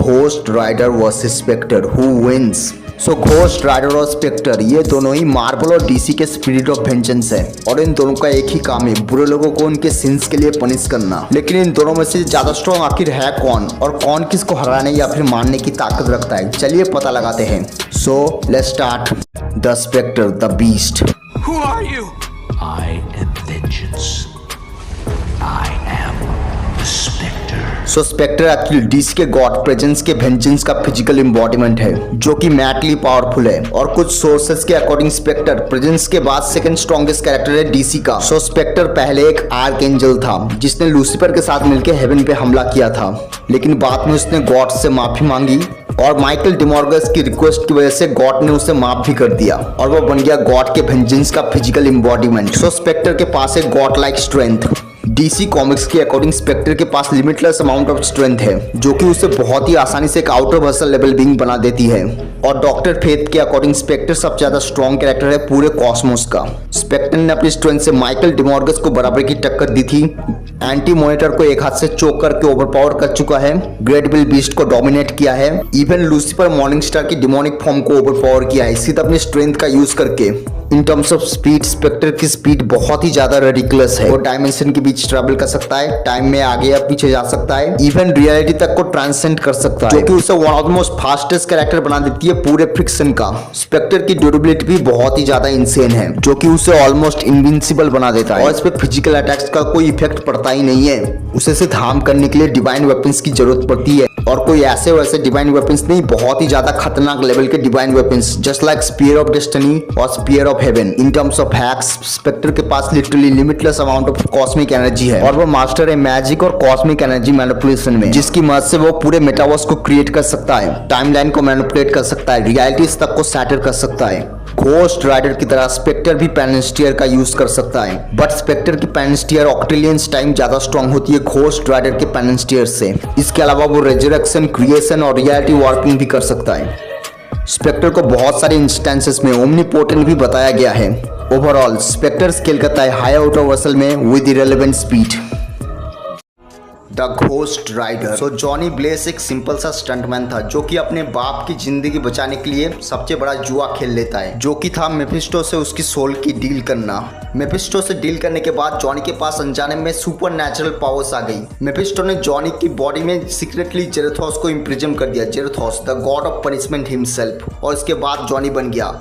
Ghost Rider versus Spectre, who wins? So Ghost Rider और Spectre ये दोनों ही मार्वल और डीसी के स्पिरिट ऑफ वेंजेंस है और इन दोनों का एक ही काम है, बुरे लोगों को उनके सिंस के लिए पनिश करना। लेकिन इन दोनों में से ज्यादा स्ट्रॉन्ग आखिर है कौन और कौन किसको हराने या फिर मारने की ताकत रखता है, चलिए पता लगाते हैं। So let's start. The Spectre, the beast. Who are you? I am vengeance. I am the Spectre. So Spectre actually DC के गॉड प्रेजेंस के वेंजेंस का फिजिकल एम्बॉडीमेंट है जो कि मैटली पावरफुल है और कुछ सोर्सेस के अकॉर्डिंग स्पेक्टर प्रेजेंस के बाद सेकंड स्ट्रॉन्गेस्ट कैरेक्टर है डीसी का। सो स्पेक्टर पहले एक आर्कएंजल था जिसने लूसीफर के साथ मिलकर हेवन पे हमला किया था, लेकिन बाद में उसने गॉड से माफी मांगी और माइकल डिमॉर्गस की रिक्वेस्ट की वजह से गॉड ने उसे माफ भी कर दिया और वो बन गया गॉड के वेंजेंस का फिजिकल एम्बॉडीमेंट। सो स्पेक्टर के पास है God like strength. DC comics के अकॉर्डिंग स्पेक्टर के पास लिमिटलेस अमाउंट ऑफ स्ट्रेंथ है जो कि उसे बहुत ही आसानी से एक आउटर वर्सल लेवल बीइंग बना देती है। और डॉक्टर फेथ के अकॉर्डिंग स्पेक्टर सबसे ज्यादा स्ट्रॉन्ग कैरेक्टर है पूरे कॉस्मोस का। स्पेक्टर ने अपनी स्ट्रेंथ से माइकल डिमॉर्गस को बराबर की टक्कर दी थी, एंटी मॉनिटर को एक हाथ से चोक करके ओवरपावर कर चुका है, ग्रेट बिल बीस्ट को डोमिनेट किया है, इवन लूसीफर मॉर्निंग स्टार की डिमोनिक फॉर्म को ओवरपावर किया है सीधा अपनी स्ट्रेंथ का यूज करके। In terms of speed Spectre की स्पीड बहुत ही ज्यादा रेडिकुलस है। वो डायमेंशन के बीच ट्रैवल कर सकता है, टाइम में आगे या पीछे जा सकता है, इवन रियलिटी तक को ट्रांसेंड कर सकता है, जो कि उसे one of the most fastest character बना देती है पूरे फ्रिक्शन का। स्पेक्टर की ड्यूरेबिलिटी भी बहुत ही ज्यादा इंसेन है जो कि उसे ऑलमोस्ट इनविंसिबल बना देता है और इस पे फिजिकल अटैक्स का कोई इफेक्ट पड़ता ही नहीं है। उसे सिर्फ हार्म करने के लिए डिवाइन वेपन्स की जरूरत पड़ती है और कोई ऐसे वैसे डिवाइन वेपन्स नहीं, बहुत ही ज्यादा खतरनाक लेवल के divine weapons just like spear of destiny और spear of heaven. In terms of Hex Spectre के पास literally limitless amount of cosmic energy है और वो मास्टर है मैजिक और कॉस्मिक एनर्जी मैनिपुलेशन में, जिसकी मदद से वो पूरे मेटावर्स को क्रिएट कर सकता है, टाइमलाइन को मैनिपुलेट कर सकता है, रियलिटीज तक को सैटर कर सकता है। घोस्ट राइडर की तरह स्पेक्टर भी पेनिस्टियर का यूज कर सकता है, बट स्पेक्टर की पेनिस्टियर ऑक्टेलियंस टाइम ज्यादा स्ट्रांग होती है घोस्ट राइडर के पेनिस्टियर से। इसके अलावा वो रेजरेक्शन, क्रिएशन और रियलिटी वार्पिंग भी कर सकता है। स्पेक्टर को बहुत सारे इंस्टेंसेस में ओमनीपोटेंट भी बताया गया है। ओवरऑल स्पेक्टर स्केल करता है हाई आउटर वर्सल में with irrelevant speed. The Ghost Rider. So Johnny Blaze एक सिंपल सा स्टंटमैन था जो कि अपने बाप की जिंदगी बचाने के लिए सबसे बड़ा जुआ खेल लेता है, जो कि था मेफिस्टो से उसकी सोल की डील करना। मेफिस्टो से डील करने के बाद जॉनी के पास अनजाने में सुपर नेचुरल पावर्स आ गई। मेफिस्टो ने जॉनी की बॉडी में सीक्रेटली जेरेथोस को इम्प्रिजन कर दिया, Zarathos the god of punishment himself, और इसके बाद जॉनी बन गया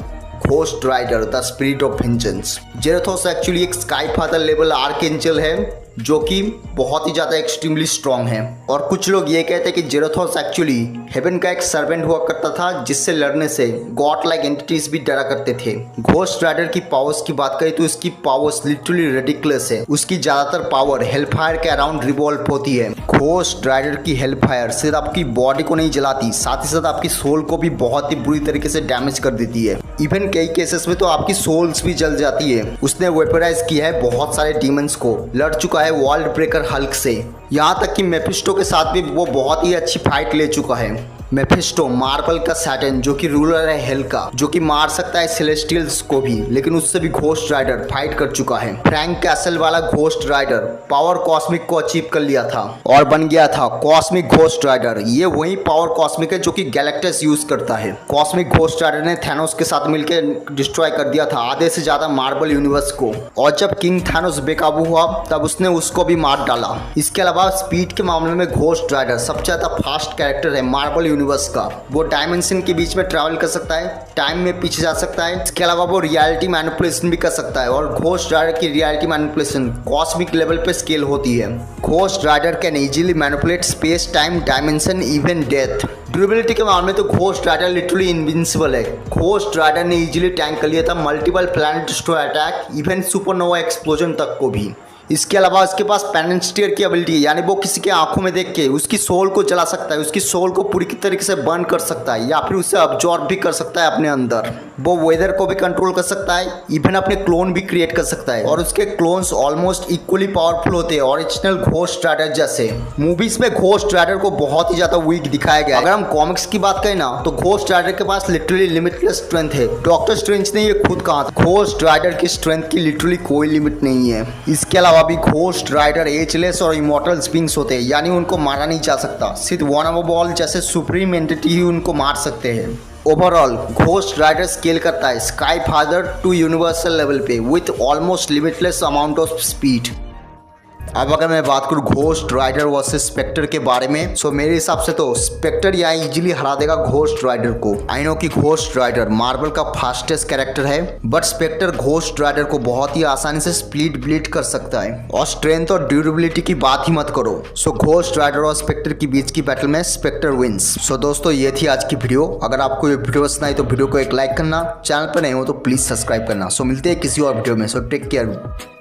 Ghost Rider, the spirit of vengeance. Zarathos actually एक स्काई फादर लेवल आर्कएंजल है जो कि बहुत ही ज्यादा एक्सट्रीमली स्ट्रॉन्ग है और कुछ लोग ये कहते हैं कि जेरेथोस एक्चुअली हेवन का एक सर्वेंट हुआ करता था जिससे लड़ने से गॉड लाइक एंटिटीज भी डरा करते थे। घोस्ट राइडर की पावर्स की बात करें तो इसकी पावर्स लिटरली रेडिकुलस है। उसकी ज्यादातर पावर हेलफायर के अराउंड रिवॉल्व होती है। घोस्ट राइडर की हेलफायर सिर्फ आपकी बॉडी को नहीं जलाती, साथ ही साथ आपकी सोल को भी बहुत ही बुरी तरीके से डैमेज कर देती है। इवन कई केसेस में तो आपकी सोल्स भी जल जाती है। उसने वेपराइज किया है बहुत सारे डीमंस को, लड़ चुका है वर्ल्ड ब्रेकर हल्क से, यहाँ तक कि मेफिस्टो के साथ भी वो बहुत ही अच्छी फाइट ले चुका है। मेफिस्टो मार्वल का सैटन जो कि रूलर है हेल का, जो कि मार सकता है सेलेस्टियल्स को भी, लेकिन उससे भी घोस्ट राइडर फाइट कर चुका है। फ्रैंक कैसल वाला घोस्ट राइडर पावर कॉस्मिक को अचीव कर लिया था और बन गया था कॉस्मिक घोस्ट राइडर। ये वही पावर कॉस्मिक है जो कि गैलेक्टस यूज करता है। कॉस्मिक घोस्ट राइडर ने थैनोस के साथ मिलकर डिस्ट्रॉय कर दिया था आधे से ज्यादा मार्वल यूनिवर्स को, और जब किंग थैनोस बेकाबू हुआ तब उसने उसको भी मार डाला। इसके अलावा स्पीड के मामले में घोस्ट राइडर सबसे ज्यादा फास्ट कैरेक्टर है मार्वल यूनिवर्स का। वो डायमेंशन के बीच में ट्रैवल कर सकता है, टाइम में पीछे जा सकता है, इसके अलावा वो रियलिटी मैनिपुलेशन भी कर सकता है और घोस्ट राइडर की रियलिटी मैनिपुलेशन कॉस्मिक लेवल पे स्केल होती है। Ghost Rider can easily manipulate space, time, dimension, even death. Durability के मामले में तो घोस्ट राइडर लिटरली इनविंसिबल है। घोस्ट राइडर ने इजीली टैंक कर लिया था multiple planet destroy attack, even supernova explosion तक को भी। इसके अलावा उसके पास पेनिस्टियर की एबिलिटी है, यानी वो किसी के आंखों में देख के उसकी सोल को जला सकता है, उसकी सोल को पूरी तरीके से बर्न कर सकता है या फिर उसे अब्जॉर्ब भी कर सकता है अपने अंदर। वो वेदर को भी कंट्रोल कर सकता है, इवन अपने क्लोन भी क्रिएट कर सकता है और उसके क्लोन्स ऑलमोस्ट इक्वली पावरफुल होते हैं ओरिजिनल घोस्ट राइडर जैसे। मूवीज में घोस्ट राइडर को बहुत ही ज्यादा वीक दिखाया गया है। अगर हम कॉमिक्स की बात करें ना तो घोस्ट राइडर के पास लिटरली लिमिटलेस स्ट्रेंथ है। डॉक्टर स्ट्रेंज ने ये खुद कहा था घोस्ट राइडर की स्ट्रेंथ की लिटरली कोई लिमिट नहीं है। इसके अलावा अलावा भी घोस्ट राइडर एजलेस और इमॉर्टल्स बींग्स होते हैं, यानी उनको मारा नहीं जा सकता, सिर्फ वन ऑफ ऑल जैसे सुप्रीम एंटिटी ही उनको मार सकते हैं। ओवरऑल घोस्ट राइडर स्केल करता है sky father to universal level पे with almost limitless amount of speed. अब अगर मैं बात करूँ घोस्ट राइडर वर्सेस स्पेक्टर के बारे में, सो मेरे हिसाब से तो स्पेक्टर यहाँ इजीली हरा देगा घोस्ट राइडर को। आई नो कि घोस्ट राइडर मार्वल का फास्टेस्ट कैरेक्टर है, बट स्पेक्टर घोस्ट राइडर को बहुत ही आसानी से स्प्लिट ब्लिट कर सकता है, और स्ट्रेंथ और ड्यूरेबिलिटी की बात ही मत करो। सो घोस्ट राइडर और स्पेक्टर के बीच की बैटल में स्पेक्टर विंस। सो दोस्तों ये थी आज की वीडियो। अगर आपको ये वीडियो पसंद आई तो वीडियो को एक लाइक करना, चैनल पर नए हो तो प्लीज सब्सक्राइब करना। सो मिलते हैं किसी और वीडियो में। So take care.